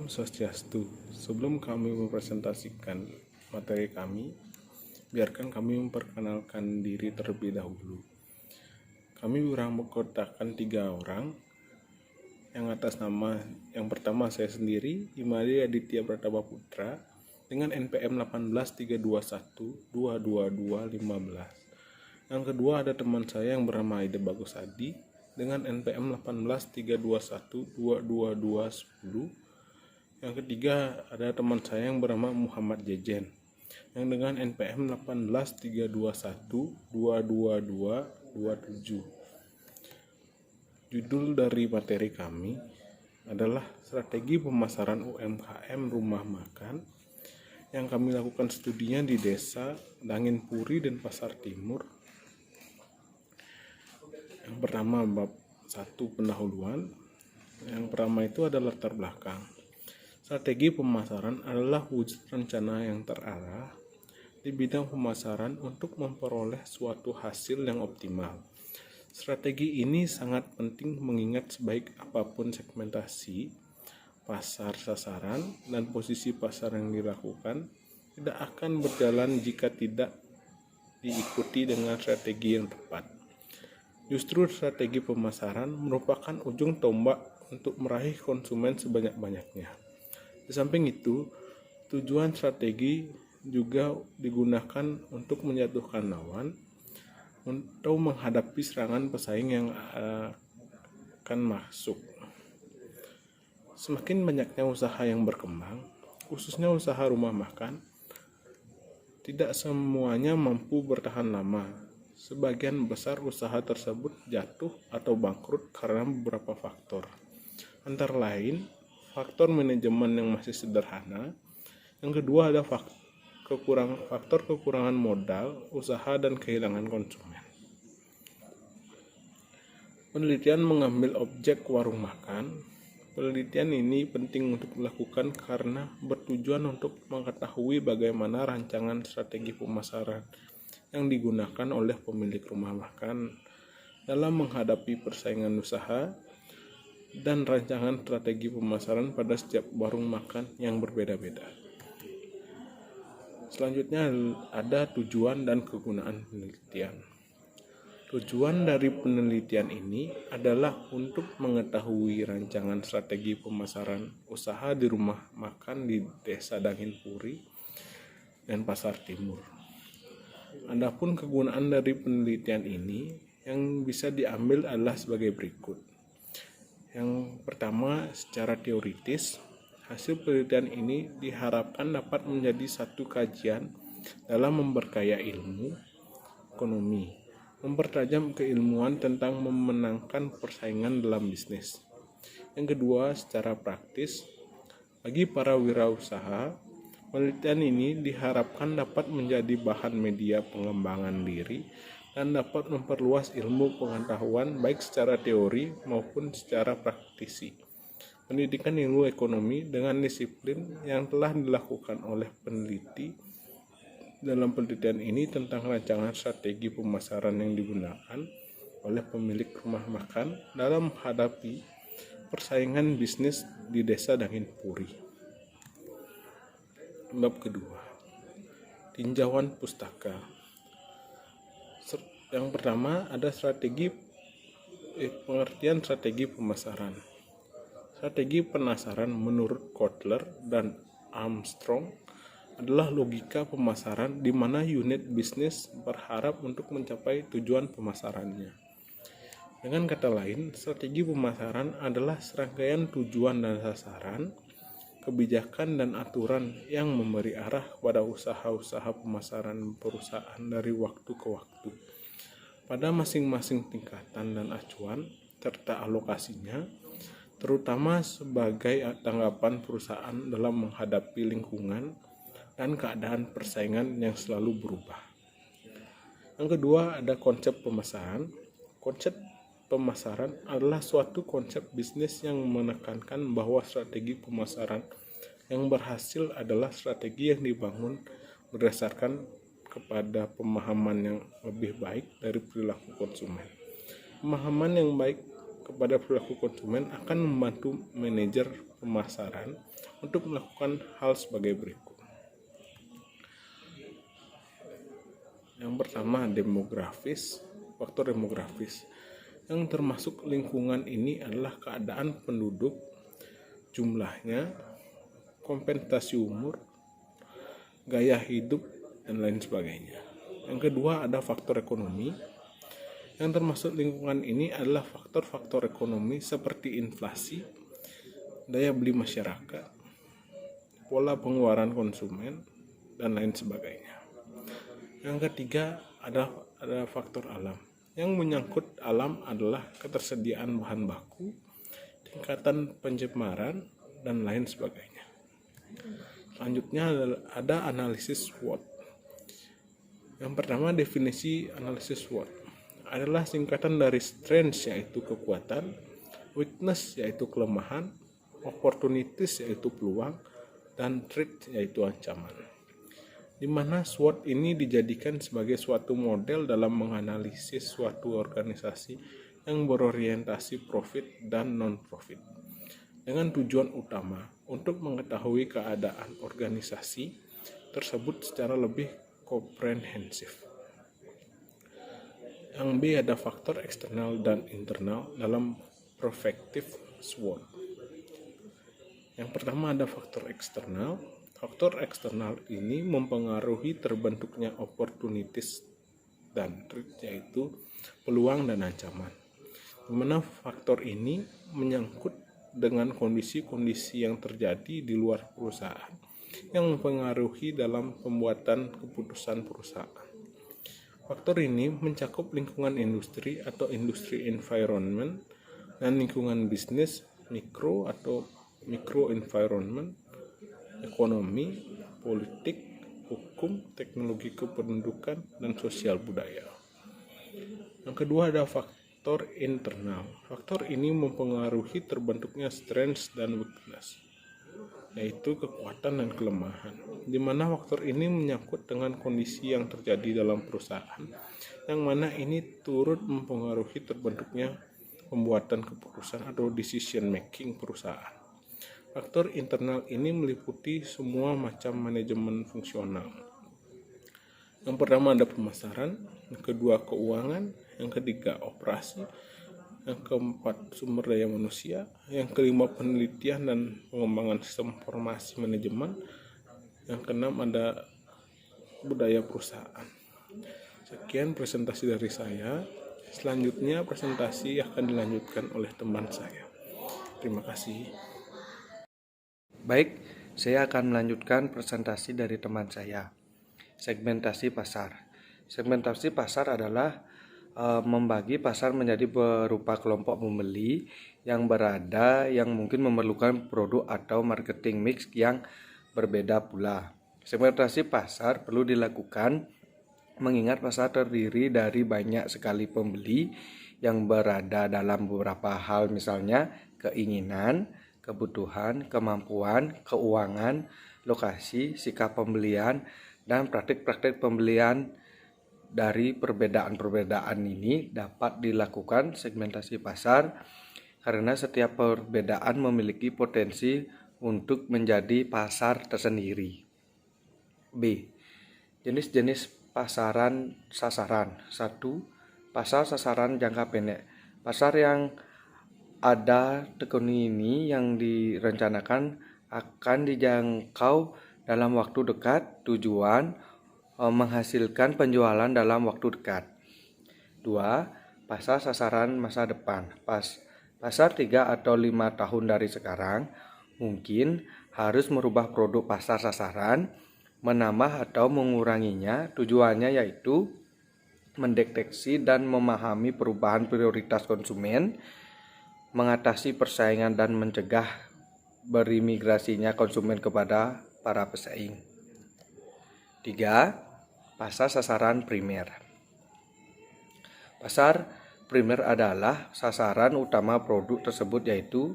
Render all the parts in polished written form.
Swastiastu. Sebelum kami mempresentasikan materi kami, biarkan kami memperkenalkan diri terlebih dahulu. Kami beranggotakan 3 orang. Yang atas nama yang pertama saya sendiri, Imadi Aditya Pratama Putra, dengan NPM 18321222215. Yang kedua ada teman saya yang bernama Aida Bagus Adi dengan NPM 18321222210. Yang ketiga ada teman saya yang bernama Muhammad Jejen yang dengan NPM 18321222227. Judul dari materi kami adalah strategi pemasaran UMKM rumah makan yang kami lakukan studinya di Desa Dangin Puri dan Pasar Timur. Yang pertama bab 1 pendahuluan. Yang pertama itu adalah latar belakang. Strategi pemasaran adalah wujud rencana yang terarah di bidang pemasaran untuk memperoleh suatu hasil yang optimal. Strategi ini sangat penting mengingat sebaik apapun segmentasi pasar sasaran dan posisi pasar yang dilakukan tidak akan berjalan jika tidak diikuti dengan strategi yang tepat. Justru strategi pemasaran merupakan ujung tombak untuk meraih konsumen sebanyak-banyaknya. Di samping itu, tujuan strategi juga digunakan untuk menjatuhkan lawan untuk menghadapi serangan pesaing yang akan masuk. Semakin banyaknya usaha yang berkembang, khususnya usaha rumah makan, tidak semuanya mampu bertahan lama. Sebagian besar usaha tersebut jatuh atau bangkrut karena beberapa faktor. Antara lain, faktor manajemen yang masih sederhana. Yang kedua ada faktor kekurangan modal, usaha, dan kehilangan konsumen. Penelitian mengambil objek warung makan. Penelitian ini penting untuk dilakukan karena bertujuan untuk mengetahui bagaimana rancangan strategi pemasaran yang digunakan oleh pemilik rumah makan dalam menghadapi persaingan usaha dan rancangan strategi pemasaran pada setiap warung makan yang berbeda-beda. Selanjutnya ada tujuan dan kegunaan penelitian. Tujuan dari penelitian ini adalah untuk mengetahui rancangan strategi pemasaran usaha di rumah makan di Desa Dangin Puri dan Pasar Timur. Adapun kegunaan dari penelitian ini yang bisa diambil adalah sebagai berikut. Yang pertama, secara teoritis, hasil penelitian ini diharapkan dapat menjadi satu kajian dalam memperkaya ilmu ekonomi, mempertajam keilmuan tentang memenangkan persaingan dalam bisnis. Yang kedua, secara praktis, bagi para wirausaha, penelitian ini diharapkan dapat menjadi bahan media pengembangan diri dan dapat memperluas ilmu pengetahuan baik secara teori maupun secara praktisi. Pendidikan ilmu ekonomi dengan disiplin yang telah dilakukan oleh peneliti dalam penelitian ini tentang rancangan strategi pemasaran yang digunakan oleh pemilik rumah makan dalam menghadapi persaingan bisnis di Desa Dangin Puri. Bab kedua, tinjauan pustaka. Yang pertama ada pengertian strategi pemasaran. Strategi pemasaran menurut Kotler dan Armstrong adalah logika pemasaran di mana unit bisnis berharap untuk mencapai tujuan pemasarannya. Dengan kata lain, strategi pemasaran adalah serangkaian tujuan dan sasaran, kebijakan dan aturan yang memberi arah pada usaha-usaha pemasaran perusahaan dari waktu ke waktu. Pada masing-masing tingkatan dan acuan serta alokasinya, terutama sebagai tanggapan perusahaan dalam menghadapi lingkungan dan keadaan persaingan yang selalu berubah. Yang kedua ada konsep pemasaran. Konsep pemasaran adalah suatu konsep bisnis yang menekankan bahwa strategi pemasaran yang berhasil adalah strategi yang dibangun berdasarkan kepada pemahaman yang lebih baik dari perilaku konsumen. Pemahaman yang baik kepada perilaku konsumen akan membantu manajer pemasaran untuk melakukan hal sebagai berikut. Yang pertama, faktor demografis. Yang termasuk lingkungan ini adalah keadaan penduduk, jumlahnya, kompensasi umur, gaya hidup, dan lain sebagainya. Yang kedua, ada faktor ekonomi. Yang termasuk lingkungan ini adalah faktor-faktor ekonomi seperti inflasi, daya beli masyarakat, pola pengeluaran konsumen, dan lain sebagainya. Yang ketiga, ada faktor alam. Yang menyangkut alam adalah ketersediaan bahan baku, tingkatan pencemaran, dan lain sebagainya. Selanjutnya ada analisis SWOT. Yang pertama, definisi analisis SWOT adalah singkatan dari strength yaitu kekuatan, weakness yaitu kelemahan, opportunities yaitu peluang, dan threat yaitu ancaman. Di mana SWOT ini dijadikan sebagai suatu model dalam menganalisis suatu organisasi yang berorientasi profit dan non-profit, dengan tujuan utama untuk mengetahui keadaan organisasi tersebut secara lebih komprehensif. Yang B, ada faktor eksternal dan internal dalam perspektif SWOT. Yang pertama, ada faktor eksternal. Faktor eksternal ini mempengaruhi terbentuknya opportunities dan threat, yaitu peluang dan ancaman. Di mana faktor ini menyangkut dengan kondisi-kondisi yang terjadi di luar perusahaan yang mempengaruhi dalam pembuatan keputusan perusahaan. Faktor ini mencakup lingkungan industri atau industri environment dan lingkungan bisnis mikro atau micro environment, ekonomi, politik, hukum, teknologi kependudukan, dan sosial budaya. Yang kedua, ada faktor internal. Faktor ini mempengaruhi terbentuknya strengths dan weakness, yaitu kekuatan dan kelemahan, di mana faktor ini menyangkut dengan kondisi yang terjadi dalam perusahaan, yang mana ini turut mempengaruhi terbentuknya pembuatan keputusan atau decision making perusahaan. Faktor internal ini meliputi semua macam manajemen fungsional. Yang pertama ada pemasaran, yang kedua keuangan, yang ketiga operasi, yang keempat sumber daya manusia, yang kelima penelitian dan pengembangan sistem informasi manajemen, yang keenam ada budaya perusahaan. Sekian presentasi dari saya. Selanjutnya presentasi akan dilanjutkan oleh teman saya. Terima kasih. Baik, saya akan melanjutkan presentasi dari teman saya. Segmentasi pasar. Segmentasi pasar adalah membagi pasar menjadi berupa kelompok pembeli yang mungkin memerlukan produk atau marketing mix yang berbeda pula. Segmentasi pasar perlu dilakukan mengingat pasar terdiri dari banyak sekali pembeli yang berada dalam beberapa hal, misalnya keinginan, kebutuhan, kemampuan, keuangan, lokasi, sikap pembelian, dan praktik-praktik pembelian. Dari perbedaan-perbedaan ini dapat dilakukan segmentasi pasar karena setiap perbedaan memiliki potensi untuk menjadi pasar tersendiri. B. Jenis-jenis pasaran sasaran. 1. Pasar sasaran jangka pendek. Pasar yang ada tekuni ini yang direncanakan akan dijangkau dalam waktu dekat, tujuan menghasilkan penjualan dalam waktu dekat. 2. Pasar sasaran masa depan. Pasar 3 atau 5 tahun dari sekarang mungkin harus merubah produk pasar sasaran, menambah atau menguranginya. Tujuannya yaitu mendeteksi dan memahami perubahan prioritas konsumen, mengatasi persaingan dan mencegah berimigrasinya konsumen kepada para pesaing. 3. Pasar sasaran primer. Pasar primer adalah sasaran utama produk tersebut, yaitu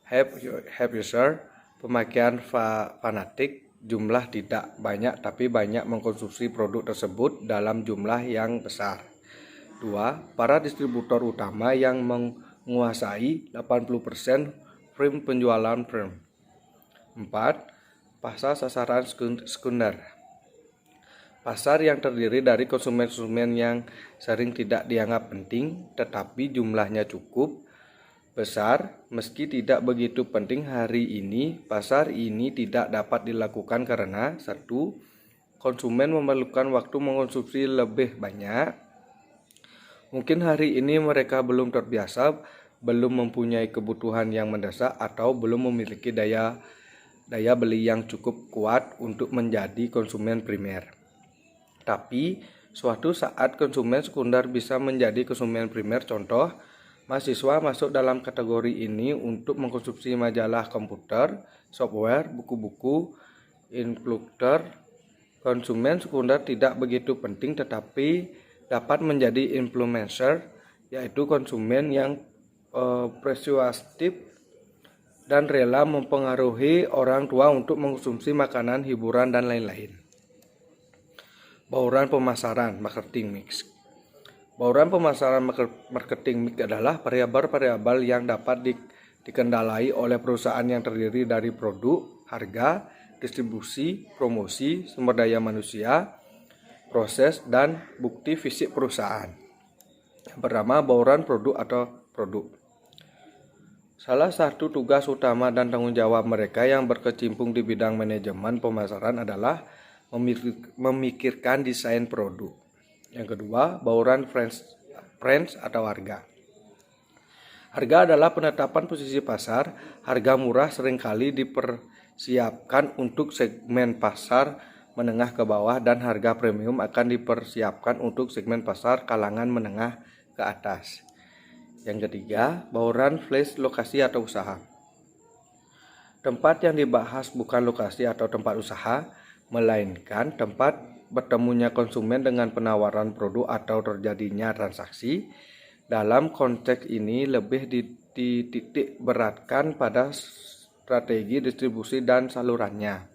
heavy user, pemakaian fanatik, jumlah tidak banyak tapi banyak mengkonsumsi produk tersebut dalam jumlah yang besar. 2. Para distributor utama yang menguasai 80% frame penjualan firm. 4. Pasar sasaran sekunder. Pasar yang terdiri dari konsumen-konsumen yang sering tidak dianggap penting tetapi jumlahnya cukup besar. Meski tidak begitu penting hari ini, pasar ini tidak dapat dilakukan karena 1. Konsumen memerlukan waktu mengkonsumsi lebih banyak. Mungkin hari ini mereka belum terbiasa, belum mempunyai kebutuhan yang mendesak atau belum memiliki daya beli yang cukup kuat untuk menjadi konsumen primer. Tapi suatu saat konsumen sekunder bisa menjadi konsumen primer. Contoh, mahasiswa masuk dalam kategori ini untuk mengkonsumsi majalah komputer, software, buku-buku, influencer. Konsumen sekunder tidak begitu penting tetapi dapat menjadi influencer, yaitu konsumen yang persuasif dan rela mempengaruhi orang tua untuk mengkonsumsi makanan, hiburan, dan lain-lain. Bauran pemasaran marketing mix. Bauran pemasaran marketing mix adalah variabel-variabel yang dapat dikendalai oleh perusahaan yang terdiri dari produk, harga, distribusi, promosi, sumber daya manusia, proses, dan bukti fisik perusahaan. Yang pertama, bauran produk atau produk. Salah satu tugas utama dan tanggung jawab mereka yang berkecimpung di bidang manajemen pemasaran adalah memikirkan desain produk. Yang kedua, bauran brands atau harga. Harga adalah penetapan posisi pasar. Harga murah seringkali dipersiapkan untuk segmen pasar menengah ke bawah dan harga premium akan dipersiapkan untuk segmen pasar kalangan menengah ke atas. Yang ketiga, bauran flash lokasi atau usaha. Tempat yang dibahas bukan lokasi atau tempat usaha, melainkan tempat bertemunya konsumen dengan penawaran produk atau terjadinya transaksi. Dalam konteks ini lebih dititik beratkan pada strategi distribusi dan salurannya.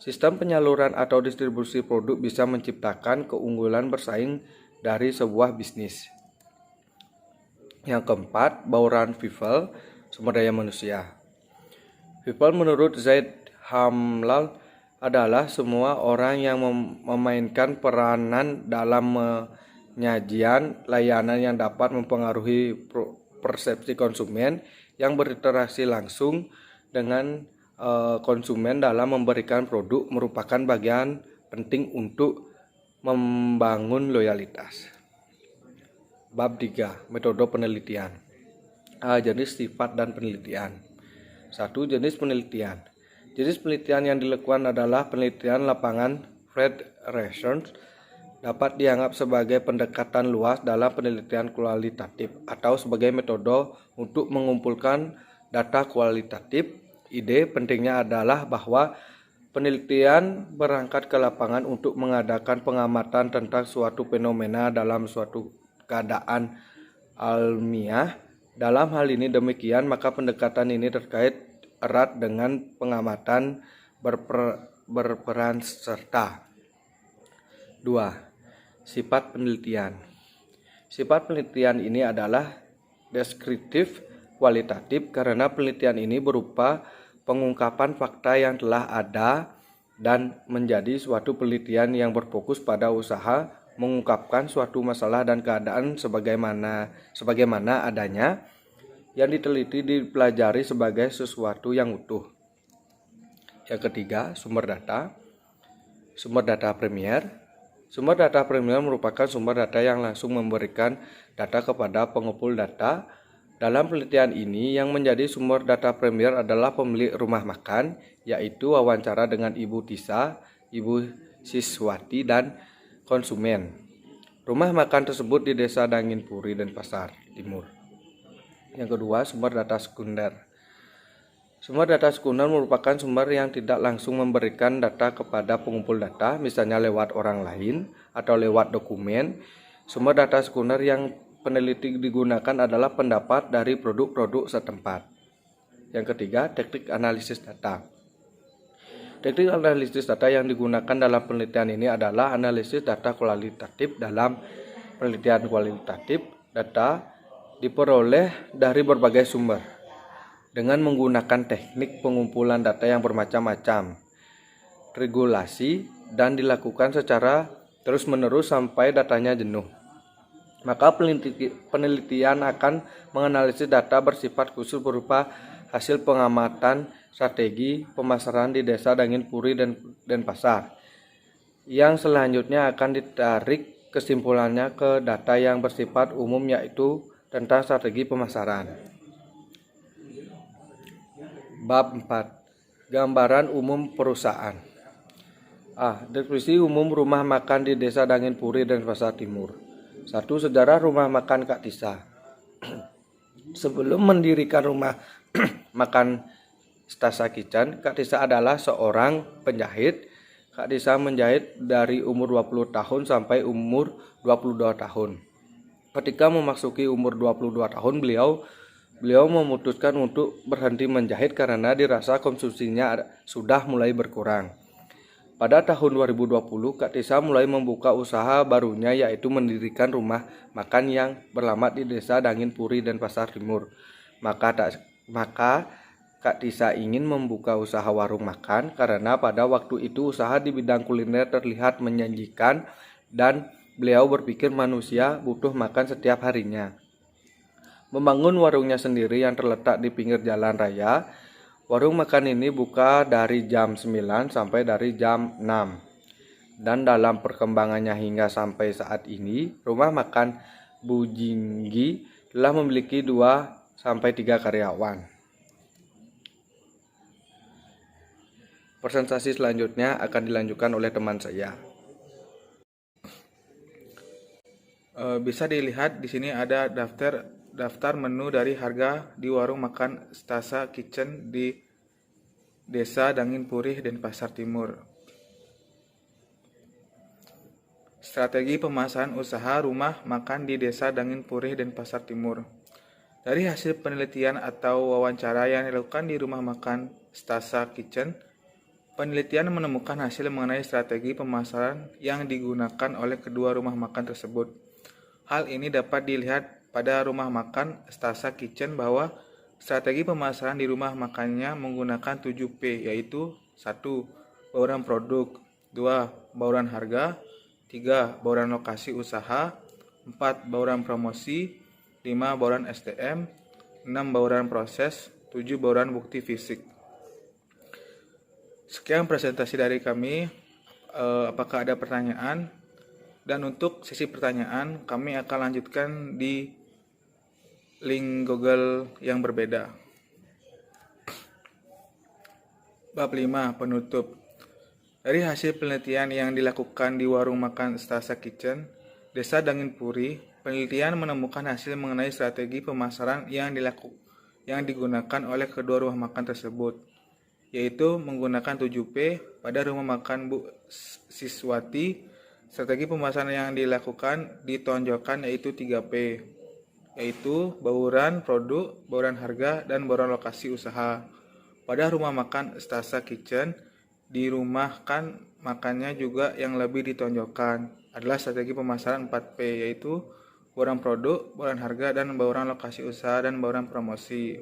Sistem penyaluran atau distribusi produk bisa menciptakan keunggulan bersaing dari sebuah bisnis. Yang keempat, bauran people, sumber daya manusia. People menurut Zaid Hamlal adalah semua orang yang memainkan peranan dalam penyajian layanan yang dapat mempengaruhi persepsi konsumen, yang berinteraksi langsung dengan konsumen dalam memberikan produk, merupakan bagian penting untuk membangun loyalitas. Bab 3. Metode penelitian. Jenis, sifat, dan penelitian. 1. Jenis penelitian. Jenis penelitian yang dilakukan adalah penelitian lapangan. Field research dapat dianggap sebagai pendekatan luas dalam penelitian kualitatif atau sebagai metode untuk mengumpulkan data kualitatif. Ide pentingnya adalah bahwa penelitian berangkat ke lapangan untuk mengadakan pengamatan tentang suatu fenomena dalam suatu keadaan alamiah. Dalam hal ini demikian, maka pendekatan ini terkait erat dengan pengamatan berperan serta. 2. Sifat penelitian. Sifat penelitian ini adalah deskriptif kualitatif karena penelitian ini berupa pengungkapan fakta yang telah ada dan menjadi suatu penelitian yang berfokus pada usaha mengungkapkan suatu masalah dan keadaan sebagaimana adanya, yang diteliti dipelajari sebagai sesuatu yang utuh. Yang ketiga, sumber data. Sumber data primer. Sumber data primer merupakan sumber data yang langsung memberikan data kepada pengepul data. Dalam penelitian ini, yang menjadi sumber data primer adalah pemilik rumah makan, yaitu wawancara dengan Ibu Tisa, Ibu Siswati, dan konsumen. Rumah makan tersebut di Desa Danginpuri, Denpasar Timur. Yang kedua, sumber data sekunder. Sumber data sekunder merupakan sumber yang tidak langsung memberikan data kepada pengumpul data, misalnya lewat orang lain atau lewat dokumen. Sumber data sekunder yang peneliti digunakan adalah pendapat dari produk-produk setempat. Yang ketiga, teknik analisis data. Teknik analisis data yang digunakan dalam penelitian ini adalah analisis data kualitatif. Dalam penelitian kualitatif, data diperoleh dari berbagai sumber. dengan menggunakan teknik pengumpulan data yang bermacam-macam, regulasi, dan dilakukan secara terus-menerus sampai datanya jenuh. Maka penelitian akan menganalisis data bersifat khusus berupa hasil pengamatan strategi pemasaran di Desa Danginpuri dan Denpasar, yang selanjutnya akan ditarik kesimpulannya ke data yang bersifat umum yaitu tentang strategi pemasaran. Bab 4. Gambaran umum perusahaan. Deskripsi umum rumah makan di Desa Danginpuri dan Denpasar Timur. 1. Sejarah rumah makan Kak Tisa. Sebelum mendirikan rumah makan Stasa Kitchen, Kak Tisa adalah seorang penjahit. Kak Tisa menjahit dari umur 20 tahun sampai umur 22 tahun. Ketika memasuki umur 22 tahun, beliau memutuskan untuk berhenti menjahit karena dirasa konsumsinya sudah mulai berkurang. Pada tahun 2020, Kak Tisa mulai membuka usaha barunya yaitu mendirikan rumah makan yang beralamat di Desa Danginpuri dan Denpasar Timur. Maka Kak Tisa ingin membuka usaha warung makan karena pada waktu itu usaha di bidang kuliner terlihat menjanjikan dan beliau berpikir manusia butuh makan setiap harinya. Membangun warungnya sendiri yang terletak di pinggir jalan raya. Warung makan ini buka dari jam 9 sampai dari jam 6. Dan dalam perkembangannya hingga sampai saat ini, rumah makan Bu Jinggi telah memiliki 2 sampai 3 karyawan. Presentasi selanjutnya akan dilanjutkan oleh teman saya. Bisa dilihat di sini ada daftar menu dari harga di warung makan Stasa Kitchen di Desa Danginpuri dan Denpasar Timur. Strategi pemasaran usaha rumah makan di Desa Danginpuri dan Denpasar Timur. Dari hasil penelitian atau wawancara yang dilakukan di rumah makan Stasa Kitchen, penelitian menemukan hasil mengenai strategi pemasaran yang digunakan oleh kedua rumah makan tersebut. Hal ini dapat dilihat pada rumah makan Stasa Kitchen bahwa strategi pemasaran di rumah makannya menggunakan 7P, yaitu 1. Bauran produk, 2. Bauran harga, 3. Bauran lokasi usaha, 4. Bauran promosi, 5. Bauran SDM, 6. Bauran proses, 7. Bauran bukti fisik. Sekian presentasi dari kami. Apakah ada pertanyaan? Dan untuk sesi pertanyaan, kami akan lanjutkan di link Google yang berbeda. Bab 5. Penutup. Dari hasil penelitian yang dilakukan di warung makan Stasa Kitchen, Desa Danginpuri, penelitian menemukan hasil mengenai strategi pemasaran yang digunakan oleh kedua rumah makan tersebut, yaitu menggunakan 7P. Pada rumah makan Bu Siswati, strategi pemasaran yang dilakukan ditonjolkan yaitu 3P, yaitu bauran produk, bauran harga, dan bauran lokasi usaha. Pada rumah makan Stasa Kitchen, di rumah makannya juga yang lebih ditonjolkan adalah strategi pemasaran 4P, yaitu bauran produk, bauran harga, dan bauran lokasi usaha dan bauran promosi.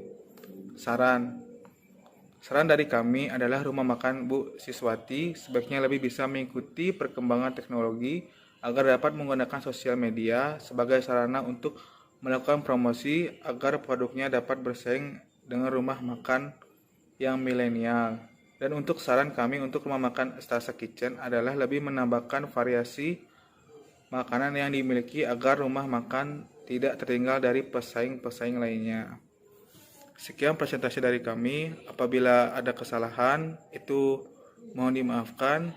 Saran dari kami adalah rumah makan Bu Siswati sebaiknya lebih bisa mengikuti perkembangan teknologi agar dapat menggunakan sosial media sebagai sarana untuk melakukan promosi agar produknya dapat bersaing dengan rumah makan yang milenial. Dan untuk saran kami untuk rumah makan Stasa Kitchen adalah lebih menambahkan variasi makanan yang dimiliki agar rumah makan tidak tertinggal dari pesaing-pesaing lainnya. Sekian presentasi dari kami. Apabila ada kesalahan, itu mohon dimaafkan.